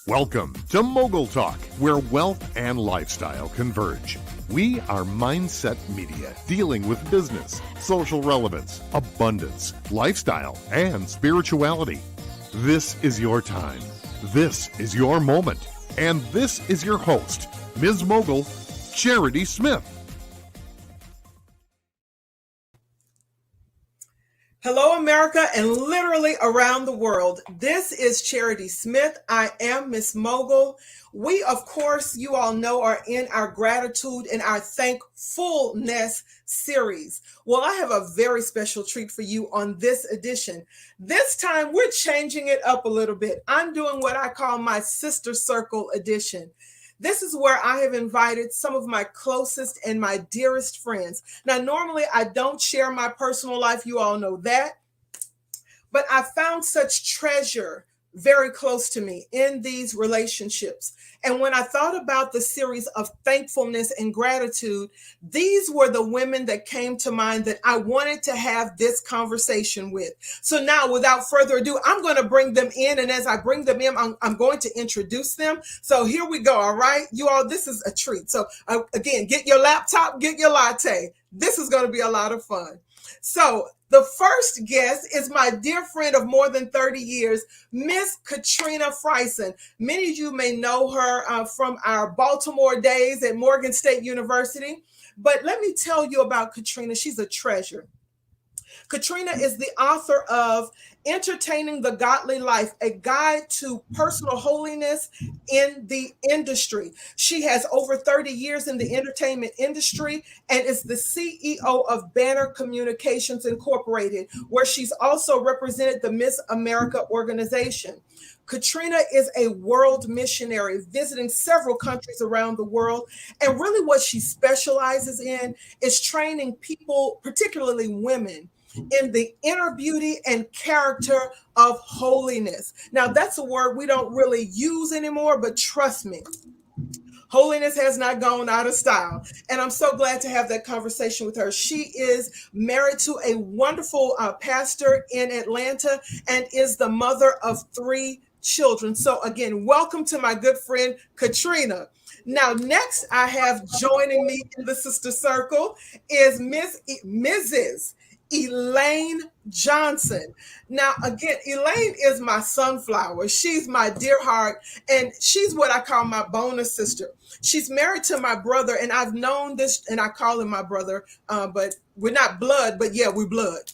Welcome to MOGULTalk, where wealth and lifestyle converge. We are mindset media dealing with business, social relevance, abundance, lifestyle, and spirituality. This is your time. This is your moment. And this is your host, Ms. Mogul, Charity Smith. Hello, America, and literally around the world. This is Charity Smith. I am Miss Mogul. We, of course, you all know, are in our gratitude and our thankfulness series. Well, I have a very special treat for you on this edition. This time, we're changing it up a little bit. I'm doing what I call my Sister Circle edition. This is where I have invited some of my closest and my dearest friends. Now, normally I don't share my personal life. You all know that. But I found such treasure very close to me in these relationships. And when I thought about the series of thankfulness and gratitude, these were the women that came to mind that I wanted to have this conversation with. So now, without further ado, I'm going to bring them in. And as I bring them in, I'm going to introduce them. So here we go. All right, you all, this is a treat. So again, get your laptop, get your latte. This is going to be a lot of fun. So the first guest is my dear friend of more than 30 years, Miss Katrina Freisen. Many of you may know her from our Baltimore days at Morgan State University. But let me tell you about Katrina. She's a treasure. Katrina is the author of Entertaining the Godly Life, a guide to personal holiness in the industry. She has over 30 years in the entertainment industry and is the CEO of Banner Communications Incorporated, where she's also represented the Miss America organization. Katrina is a world missionary visiting several countries around the world. And really what she specializes in is training people, particularly women, in the inner beauty and character of holiness. Now, that's a word we don't really use anymore, but trust me, holiness has not gone out of style. And I'm so glad to have that conversation with her. She is married to a wonderful pastor in Atlanta and is the mother of 3 children. So again, welcome to my good friend, Katrina. Now, next I have joining me in the Sister Circle is Mrs. Elaine Johnson. Now, again, Elaine is my sunflower. She's my dear heart, and she's what I call my bonus sister. She's married to my brother, and I've known this, and I call him my brother, but we're not blood, but yeah, we're blood.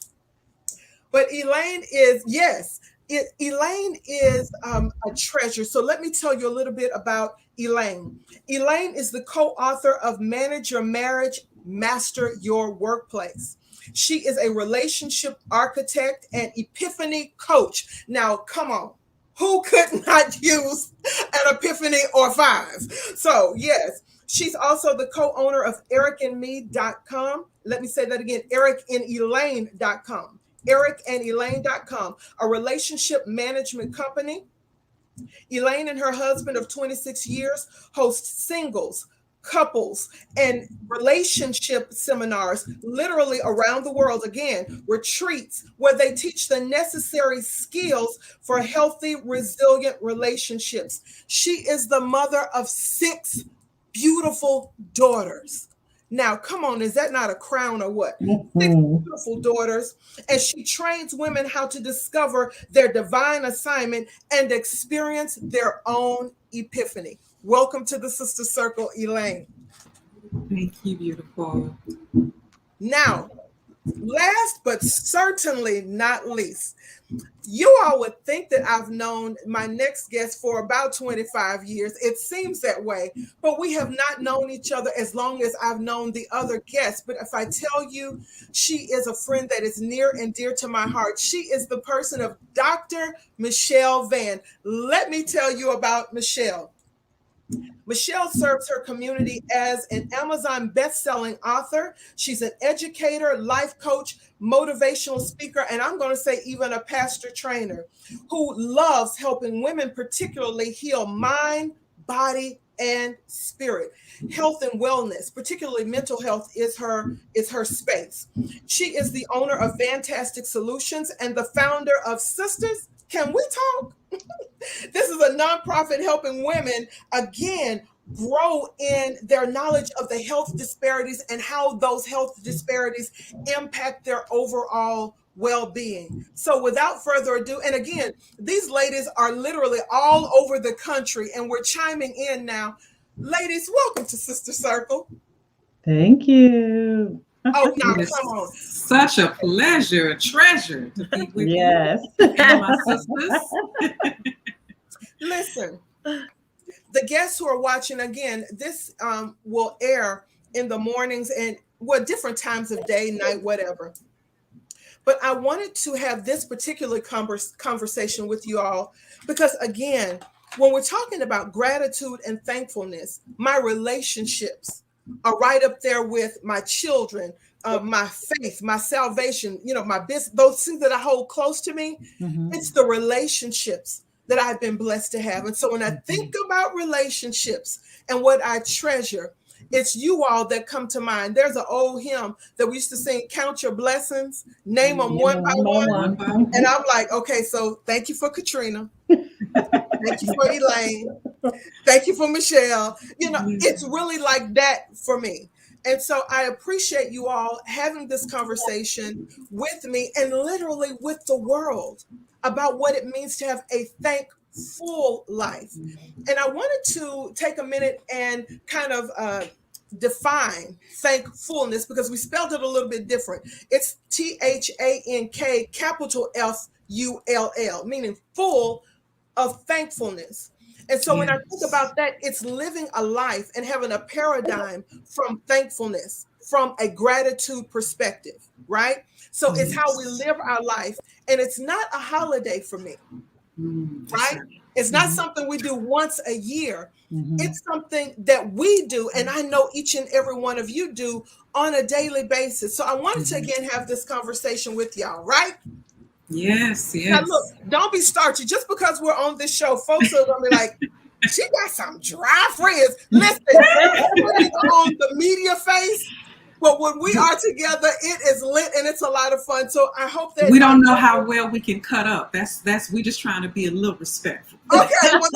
But Elaine is, yes, Elaine is a treasure. So let me tell you a little bit about Elaine. Elaine is the co-author of Manage Your Marriage, Master Your Workplace. She is a relationship architect and epiphany coach. Now, come on. Who could not use an epiphany or 5? So, yes, she's also the co-owner of ericandme.com. Let me say that again, ericandelaine.com. ericandelaine.com, a relationship management company. Elaine and her husband of 26 years host singles, couples, and relationship seminars literally around the world. Again, retreats where they teach the necessary skills for healthy, resilient relationships. She is the mother of 6 beautiful daughters. Now, come on, is that not a crown or what? 6 beautiful daughters. And she trains women how to discover their divine assignment and experience their own epiphany. Welcome to the Sister Circle, Elaine. Thank you, beautiful. Now, last but certainly not least, you all would think that I've known my next guest for about 25 years. It seems that way, but we have not known each other as long as I've known the other guests. But if I tell you, she is a friend that is near and dear to my heart. She is the person of Dr. Michelle Vann. Let me tell you about Michelle. Michelle serves her community as an Amazon best-selling author. She's an educator, life coach, motivational speaker, and I'm going to say even a pastor trainer who loves helping women particularly heal mind, body, and spirit. Health and wellness, particularly mental health, is her space. She is the owner of Fantastic Solutions and the founder of Sisters Can we talk? This is a nonprofit helping women, again, grow in their knowledge of the health disparities and how those health disparities impact their overall well-being. So without further ado, and again, these ladies are literally all over the country, and we're chiming in now. Ladies, welcome to Sister Circle. Thank you. Oh, now It's come on. such a pleasure, a treasure to be with Yes. you and my sisters. Listen, the guests who are watching, again, this will air in the mornings and different times of day, night, whatever. But I wanted to have this particular conversation with you all because, again, when we're talking about gratitude and thankfulness, my relationships are right up there with my children, my faith, my salvation, my business, those things that I hold close to me. Mm-hmm. It's the relationships that I've been blessed to have. And so when I think about relationships and what I treasure, it's you all that come to mind. There's an old hymn that we used to sing, count your blessings, name them one by one. And I'm like, okay, so thank you for Katrina. Thank you for Elaine. Thank you for Michelle. It's really like that for me. And so I appreciate you all having this conversation with me and literally with the world about what it means to have a thankful life. And I wanted to take a minute and kind of define thankfulness because we spelled it a little bit different. It's THANK, capital FULL, meaning full of thankfulness. And so when I think about that, it's living a life and having a paradigm from thankfulness, from a gratitude perspective, right? So it's how we live our life. And it's not a holiday for me, right? It's not something we do once a year. It's something that we do, and I know each and every one of you do on a daily basis. So I wanted to, again, have this conversation with y'all, right? Yes. Now, look, don't be starchy. Just because we're on this show, folks are going to be like, she got some dry friends. Listen, everybody's on the media face, but when we are together, it is lit and it's a lot of fun. So I hope that we don't know how well we can cut up. That's we just trying to be a little respectful. Okay, well,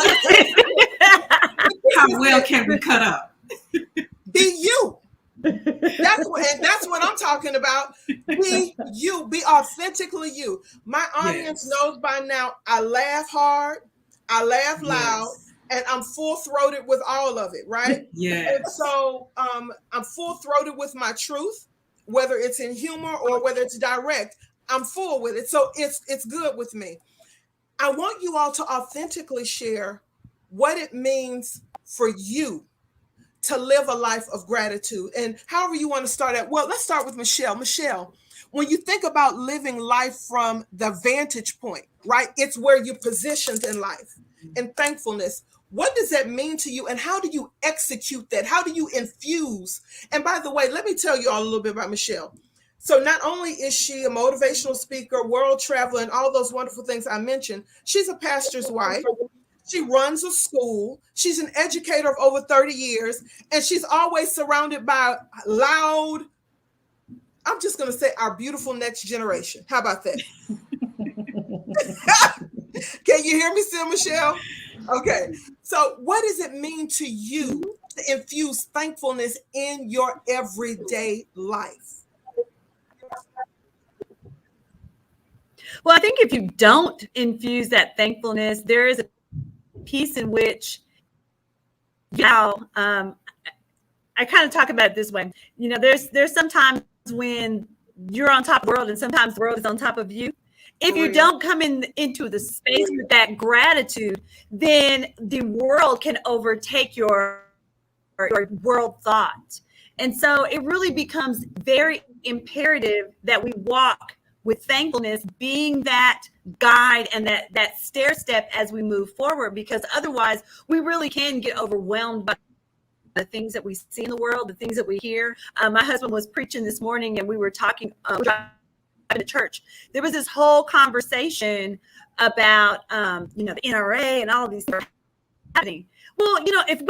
how well can we cut up? Be you. That's what I'm talking about. Be you. Be authentically you. My audience knows by now I laugh hard, I laugh loud, and I'm full-throated with all of it, right? Yeah. And so I'm full-throated with my truth, whether it's in humor or whether it's direct. I'm full with it. So it's good with me. I want you all to authentically share what it means for you to live a life of gratitude. And however you want to start at, well, let's start with Michelle. Michelle, when you think about living life from the vantage point, right? It's where you're positioned in life and thankfulness. What does that mean to you? And how do you execute that? How do you infuse? And by the way, let me tell you all a little bit about Michelle. So not only is she a motivational speaker, world traveler, and all those wonderful things I mentioned, she's a pastor's wife. She runs a school. She's an educator of over 30 years, and she's always surrounded by loud, I'm just going to say our beautiful next generation. How about that? Can you hear me still, Michelle? Okay. So what does it mean to you to infuse thankfulness in your everyday life? Well, I think if you don't infuse that thankfulness, there is a piece in which I kind of talk about it this way. There's sometimes when you're on top of the world and sometimes the world is on top of you. If you don't come into the space with that gratitude, then the world can overtake your world thought. And so it really becomes very imperative that we walk with thankfulness, being that guide and that stair step as we move forward, because otherwise we really can get overwhelmed by the things that we see in the world, the things that we hear. My husband was preaching this morning and we were talking driving to church. There was this whole conversation about the NRA and all of these things happening. Well, if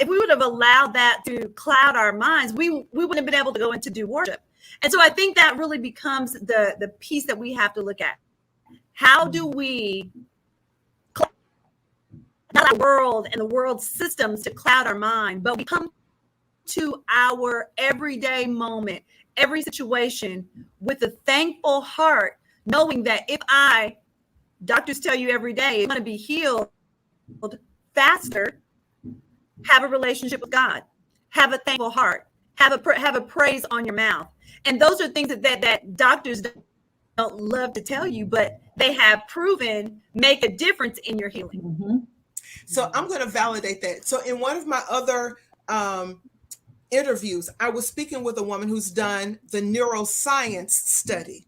we would have allowed that to cloud our minds, we wouldn't have been able to go into do worship. And so I think that really becomes the piece that we have to look at. How do we not our world and the world systems to cloud our mind, but we come to our everyday moment, every situation with a thankful heart, knowing that doctors tell you every day, you're going to be healed faster, have a relationship with God, have a thankful heart, have a praise on your mouth. And those are things that doctors don't love to tell you, but they have proven make a difference in your healing. Mm-hmm. So I'm going to validate that. So in one of my other interviews, I was speaking with a woman who's done the neuroscience study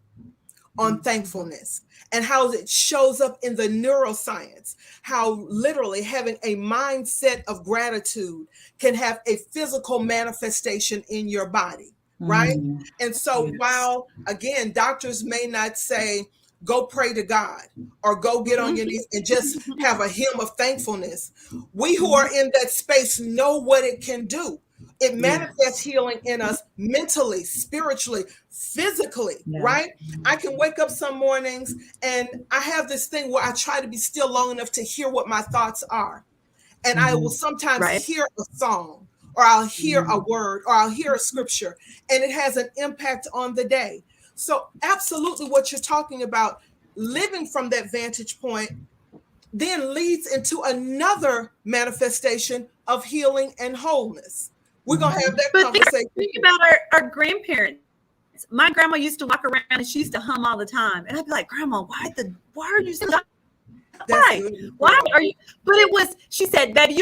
on thankfulness and how it shows up in the neuroscience, how literally having a mindset of gratitude can have a physical manifestation in your body, right? Mm-hmm. And so Yes. while, again, doctors may not say, go pray to God or go get on your knees and just have a hymn of thankfulness, we who are in that space know what it can do. It manifests healing in us mentally, spiritually, physically, Yeah. right? I can wake up some mornings and I have this thing where I try to be still long enough to hear what my thoughts are. And I will sometimes Right. hear a song, or I'll hear a word, or I'll hear a scripture, and it has an impact on the day. So absolutely what you're talking about, living from that vantage point, then leads into another manifestation of healing and wholeness. We're going to have that But conversation. think about our grandparents. My grandma used to walk around and she used to hum all the time. And I'd be like, Grandma, why are you so why are you? But it was, she said, baby,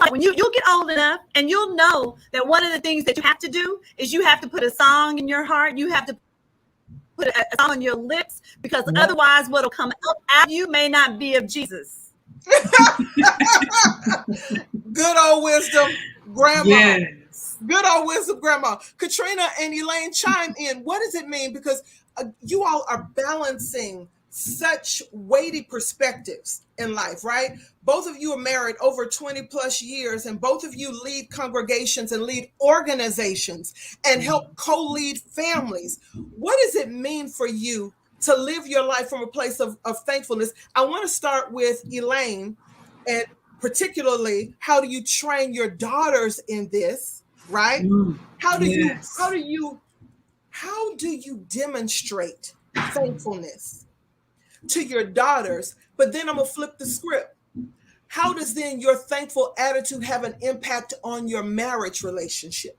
when you'll get old enough and you'll know that one of the things that you have to do is you have to put a song in your heart. You have to put a song on your lips, because otherwise what'll come out of you may not be of Jesus. Good old wisdom, Grandma. Yes. Good old wisdom, Grandma. Katrina and Elaine, chime in. What does it mean? Because you all are balancing such weighty perspectives in life, right? Both of you are married over 20 plus years, and both of you lead congregations and lead organizations and help co-lead families. What does it mean for you to live your life from a place of thankfulness? I want to start with Elaine, and particularly, how do you train your daughters in this, right? How do you demonstrate thankfulness to your daughters? But then I'm gonna flip the script. How does then your thankful attitude have an impact on your marriage relationship?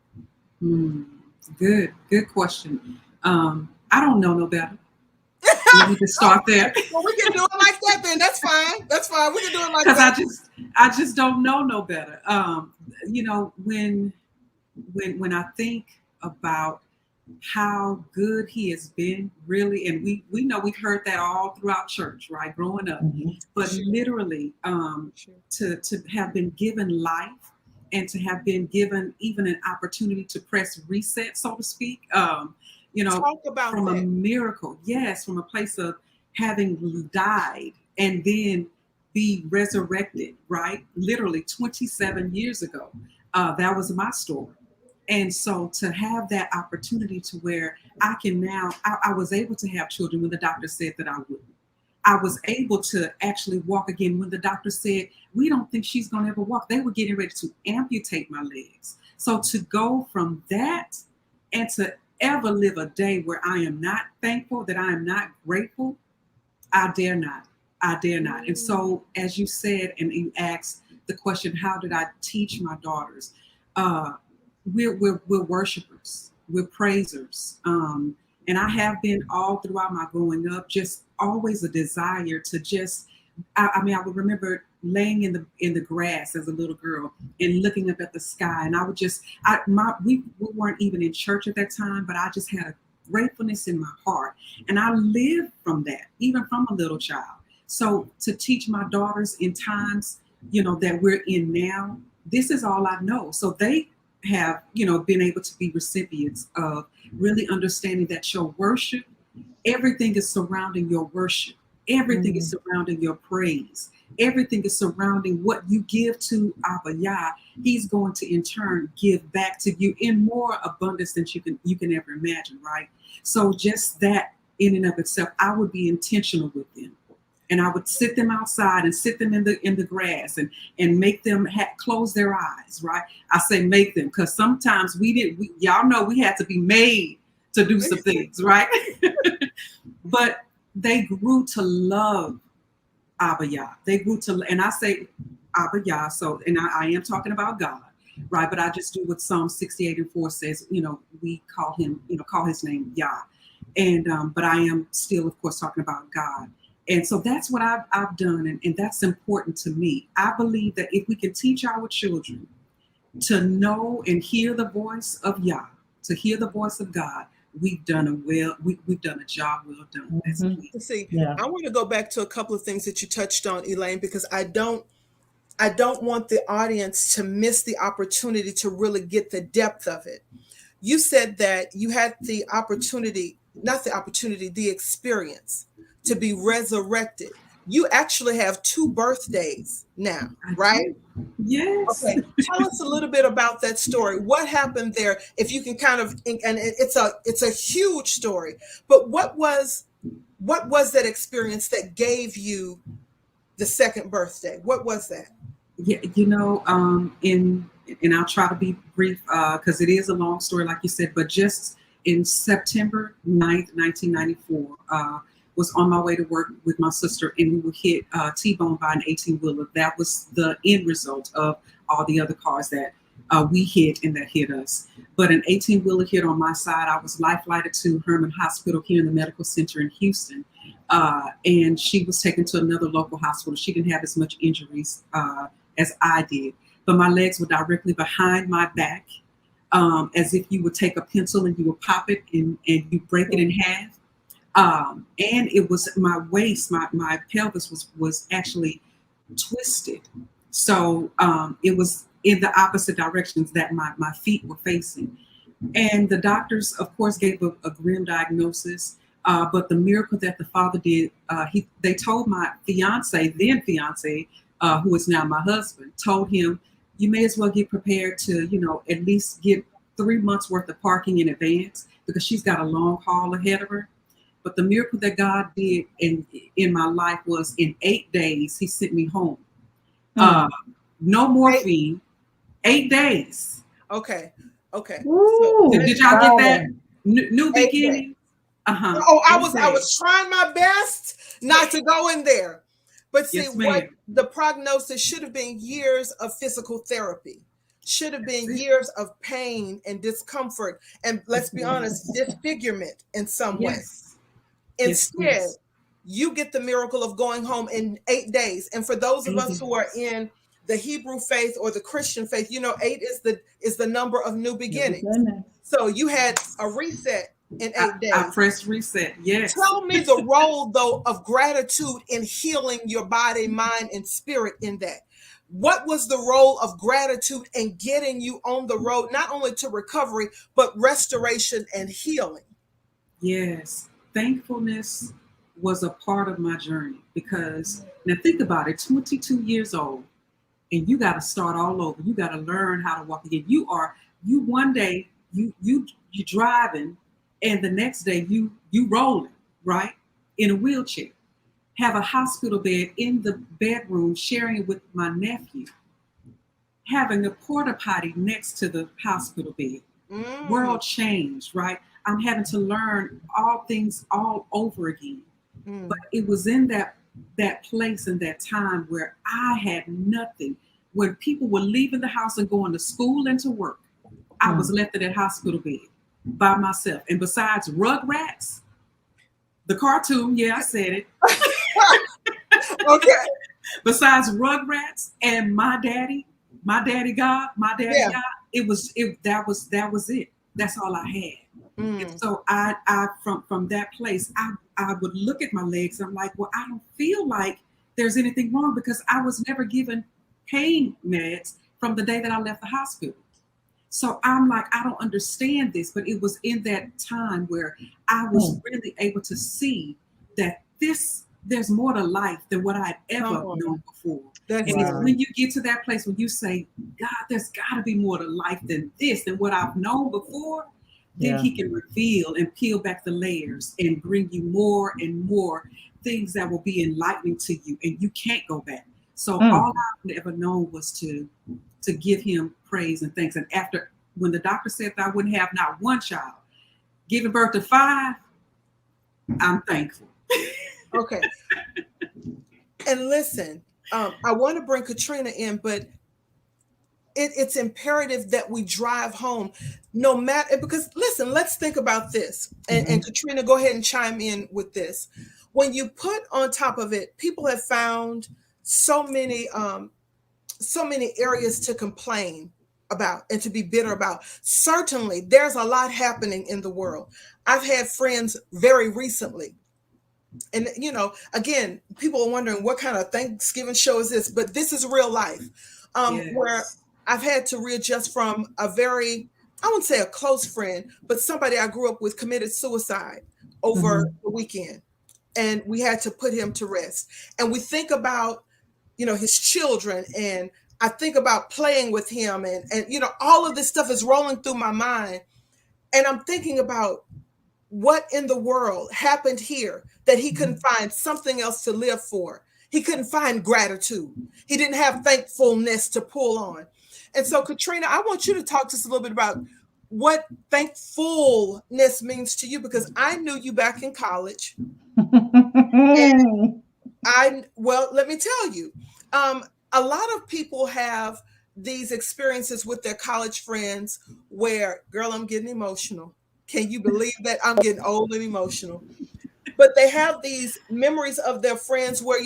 Good question. I don't know no better. Let me just start there. Well, we can do it like that then. That's fine. That's fine. We can do it like Because that. I just don't know no better. You know, when I think about how good he has been, really, and we know we've heard that all throughout church, right, growing up, but literally to have been given life and to have been given even an opportunity to press reset, so to speak, you know, Talk about from that. a miracle, yes, from a place of having died and then be resurrected, right, literally 27 years ago. That was my story. And so to have that opportunity to where I can now, I was able to have children when the doctor said that I wouldn't. I was able to actually walk again when the doctor said, we don't think she's going to ever walk. They were getting ready to amputate my legs. So to go from that and to ever live a day where I am not thankful, that I am not grateful, I dare not. I dare not. And so as you said, and you asked the question, how did I teach my daughters? We're worshipers, we're praisers. And I have been all throughout my growing up, just always a desire to just, I mean, I would remember laying in the grass as a little girl and looking up at the sky. And I would just, we weren't even in church at that time, but I just had a gratefulness in my heart. And I lived from that, even from a little child. So to teach my daughters in times, you know, that we're in now, this is all I know. So they have, you know, been able to be recipients of really understanding that your worship, everything is surrounding your worship. Everything is surrounding your praise. Everything is surrounding what you give to Abba Yah. He's going to in turn give back to you in more abundance than you can ever imagine, right? So just that in and of itself, I would be intentional with them. And I would sit them outside and sit them in the grass and make them close their eyes, right? I say make them, because sometimes y'all know we had to be made to do some things, right? But they grew to love Abba Yah. They grew to, and I say Abba Yah, so, and I am talking about God, right? But I just do what Psalm 68:4 says, we call him, call his name Yah. And, but I am still, of course, talking about God. And so that's what I've done. And that's important to me. I believe that if we can teach our children to know and hear the voice of Yah, to hear the voice of God, we've done a job well done. That's See, I want to go back to a couple of things that you touched on, Elaine, because I don't want the audience to miss the opportunity to really get the depth of it. You said that you had the opportunity, the experience to be resurrected. You actually have 2 birthdays now, right? Yes. Okay. Tell us a little bit about that story. What happened there? If you can kind of, and it's a huge story, but what was that experience that gave you the 2nd birthday? What was that? Yeah, and I'll try to be brief because it is a long story, like you said, but just in September 9th, 1994, was on my way to work with my sister, and we were hit T-boned by an 18-wheeler. That was the end result of all the other cars that we hit and that hit us. But an 18-wheeler hit on my side. I was life-flighted to Herman Hospital here in the medical center in Houston, and she was taken to another local hospital. She didn't have as much injuries as I did, but my legs were directly behind my back, as if you would take a pencil and you would pop it and you break it in half. And it was my waist, my pelvis was actually twisted. So it was in the opposite directions that my feet were facing. And the doctors, of course, gave a grim diagnosis. But the miracle that the Father did, they told my then fiance, who is now my husband, told him, you may as well get prepared to, at least get 3 months worth of parking in advance, because she's got a long haul ahead of her. But the miracle that God did in my life was in 8 days, he sent me home. No morphine, 8 days. Okay. Ooh, So, did y'all get that? New beginning. Oh, I was trying my best not to go in there. But see, yes, what the prognosis should have been years of physical therapy, should have been years of pain and discomfort, and let's be honest, disfigurement in some way. Instead, you get the miracle of going home in 8 days. And for those of us who are in the Hebrew faith or the Christian faith, 8 is the number of new beginnings. So you had a reset in 8 days. I pressed reset. Yes. Tell me the role, though, of gratitude in healing your body, mind, and spirit in that. What was the role of gratitude in getting you on the road, not only to recovery, but restoration and healing? Yes. Thankfulness was a part of my journey, because now think about it, 22 years old, and you got to start all over. You got to learn how to walk again. You one day you driving, and the next day you rolling, right, in a wheelchair. Have a hospital bed in the bedroom, sharing it with my nephew. Having a porta potty next to the hospital bed. World changed, right? I'm having to learn all things all over again. But it was in that place and that time where I had nothing. When people were leaving the house and going to school and to work, I was left in that hospital bed by myself. And besides Rugrats, the cartoon, I said it. Okay. Besides Rugrats and my daddy God, that was it. That's all I had. And so I from that place, I would look at my legs. I'm like, well, I don't feel like there's anything wrong, because I was never given pain meds from the day that I left the hospital. So I'm like, I don't understand this. But it was in that time where I was really able to see that there's more to life than what I'd ever known before. And it's when you get to that place when you say, God, there's got to be more to life than this, than what I've known before. then he can reveal and peel back the layers and bring you more and more things that will be enlightening to you, and you can't go back. So all I've ever known was to give him praise and thanks. And after, when the doctor said that I wouldn't have not one child, giving birth to 5, I'm thankful. Okay. And listen, I want to bring Catrina in, but it's imperative that we drive home no matter, because listen, let's think about this. And Katrina, go ahead and chime in with this. When you put on top of it, people have found so many areas to complain about and to be bitter about. Certainly, there's a lot happening in the world. I've had friends very recently, and again, people are wondering what kind of Thanksgiving show is this, but this is real life, where I've had to readjust from a very, I wouldn't say a close friend, but somebody I grew up with committed suicide over the weekend, and we had to put him to rest. And we think about, his children, and I think about playing with him, and all of this stuff is rolling through my mind, and I'm thinking about what in the world happened here that he couldn't find something else to live for. He couldn't find gratitude. He didn't have thankfulness to pull on. And so, Katrina, I want you to talk to us a little bit about what thankfulness means to you, because I knew you back in college. And let me tell you, a lot of people have these experiences with their college friends where, girl, I'm getting emotional. Can you believe that? I'm getting old and emotional. But they have these memories of their friends where,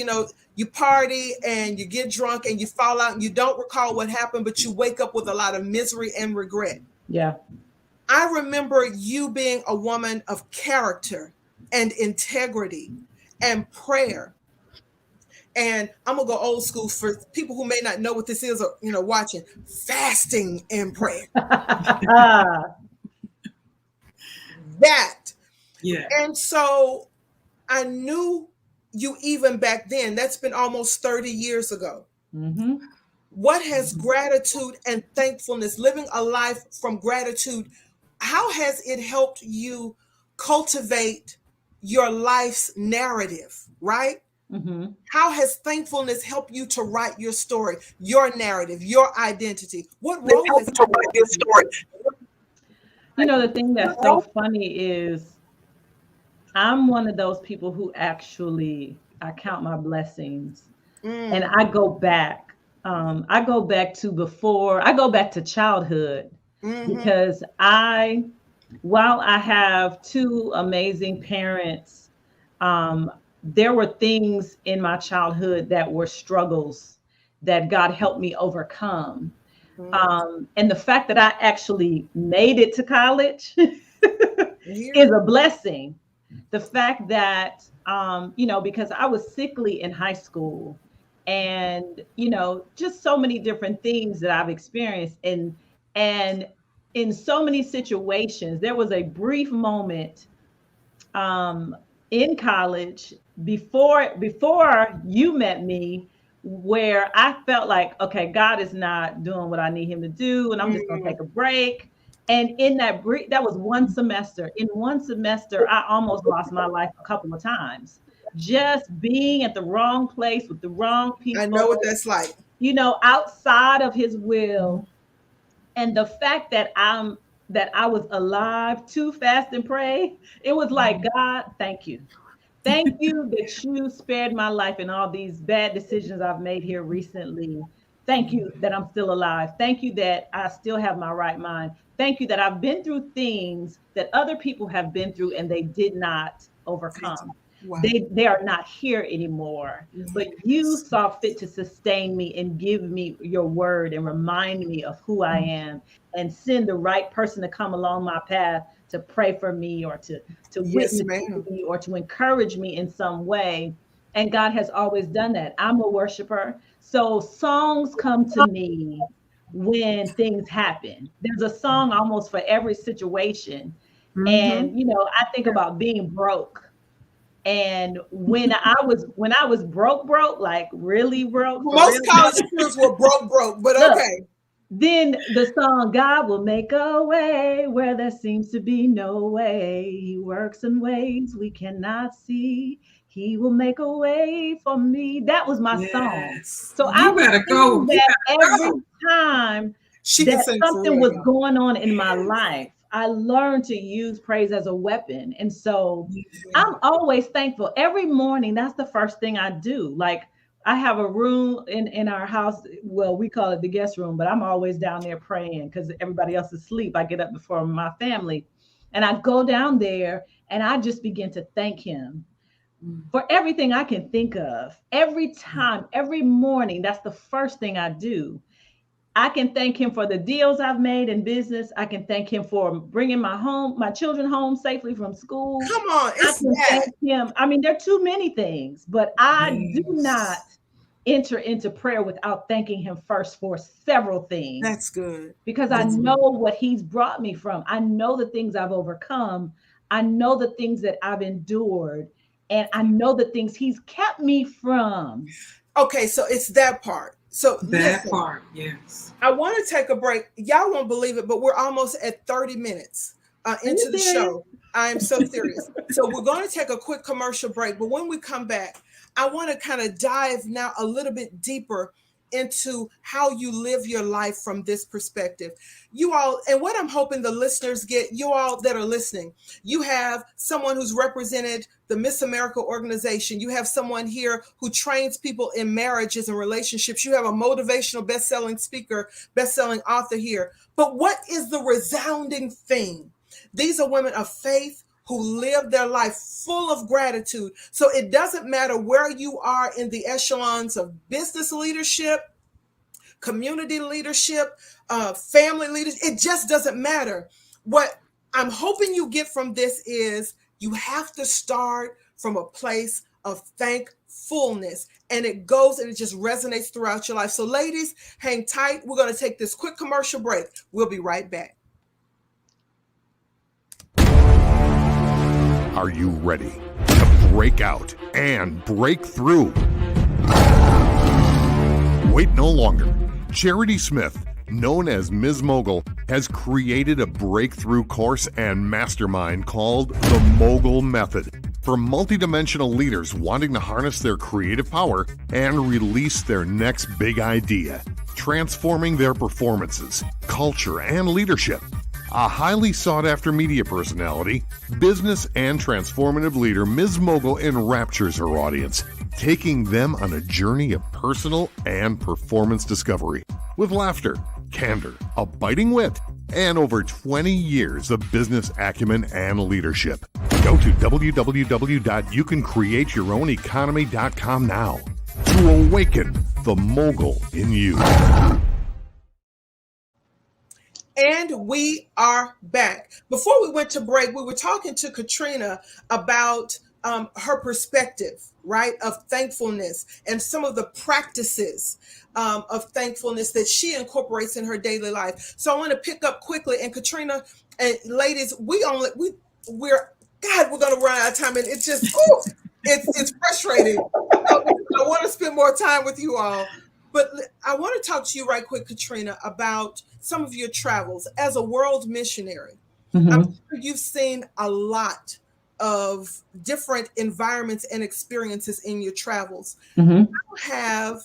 you party and you get drunk and you fall out and you don't recall what happened, but you wake up with a lot of misery and regret. Yeah. I remember you being a woman of character and integrity and prayer. And I'm going to go old school for people who may not know what this is or, watching. Fasting and prayer. That. Yeah. And so I knew you even back then. That's been almost 30 years ago. What has gratitude and thankfulness, living a life from gratitude, how has it helped you cultivate your life's narrative, right? How has thankfulness helped you to write your story, your narrative, your identity? What role has it to write your story? The thing that's so funny is I'm one of those people who actually, I count my blessings and I go back. I go back to childhood because while I have 2 amazing parents, there were things in my childhood that were struggles that God helped me overcome. And the fact that I actually made it to college is a blessing. The fact that, because I was sickly in high school and, just so many different things that I've experienced. And in so many situations, there was a brief moment in college before you met me where I felt like, okay, God is not doing what I need him to do. And I'm just going to take a break. And in that was one semester. In one semester, I almost lost my life a couple of times. Just being at the wrong place with the wrong people. I know what that's like. Outside of his will. And the fact that I was alive to fast and pray, it was like, God, thank you. Thank you that you spared my life in all these bad decisions I've made here recently. Thank you that I'm still alive. Thank you that I still have my right mind. Thank you that I've been through things that other people have been through and they did not overcome. Wow. They are not here anymore, but you saw fit to sustain me and give me your word and remind me of who I am and send the right person to come along my path to pray for me or to witness to me or to encourage me in some way. And God has always done that. I'm a worshiper. So songs come to me when things happen. There's a song almost for every situation. And, I think about being broke. And when I was broke, like really broke. Most college students were broke, but okay. Then the song, God will make a way where there seems to be no way. He works in ways we cannot see. He will make a way for me. That was my song. Yes. So I You would better sing go. You that better every go. time She can that sing for something real, was y'all. going on in my life. I learned to use praise as a weapon. And so I'm always thankful. Every morning, that's the first thing I do. Like, I have a room in our house. Well, we call it the guest room, but I'm always down there praying because everybody else is asleep. I get up before my family and I go down there and I just begin to thank him for everything I can think of. Every time, every morning, that's the first thing I do. I can thank him for the deals I've made in business. I can thank him for bringing my children home safely from school. Come on, I it's can that. thank him. I mean, there are too many things, but I do Yes. not enter into prayer without thanking him first for several things That's good. because I know what he's brought me from. I know the things I've overcome. I know the things that I've endured, and I know the things he's kept me from. Okay, so it's that part. So That listen, part, yes. I want to take a break. Y'all won't believe it, but we're almost at 30 minutes into the show. I am so serious. So we're going to take a quick commercial break, but when we come back, I want to kind of dive now a little bit deeper into how you live your life from this perspective. You all, and what I'm hoping the listeners get, you all that are listening, you have someone who's represented the Miss America organization. You have someone here who trains people in marriages and relationships. You have a motivational best-selling speaker, best-selling author here. But what is the resounding thing? These are women of faith who live their life full of gratitude. So it doesn't matter where you are in the echelons of business leadership, community leadership, family leadership. It just doesn't matter. What I'm hoping you get from this is you have to start from a place of thankfulness. And it goes and it just resonates throughout your life. So ladies, hang tight. We're going to take this quick commercial break. We'll be right back. Are you ready to break out and break through? Wait no longer. Charity Smith, known as Ms. Mogul, has created a breakthrough course and mastermind called the Mogul Method for multidimensional leaders wanting to harness their creative power and release their next big idea, transforming their performances, culture, and leadership. A highly sought-after media personality, business and transformative leader, Ms. Mogul enraptures her audience, taking them on a journey of personal and performance discovery with laughter, candor, a biting wit, and over 20 years of business acumen and leadership. Go to www.youcancreateyourown.economy.com now to awaken the mogul in you. And we are back. Before we went to break, we were talking to Katrina about her perspective, right, of thankfulness and some of the practices of thankfulness that she incorporates in her daily life. So I want to pick up quickly. And Katrina and ladies, we're going to run out of time, and it's just it's frustrating. I want to spend more time with you all. But I want to talk to you right quick, Katrina, about some of your travels as a world missionary. Mm-hmm. I'm sure you've seen a lot of different environments and experiences in your travels. Mm-hmm. How have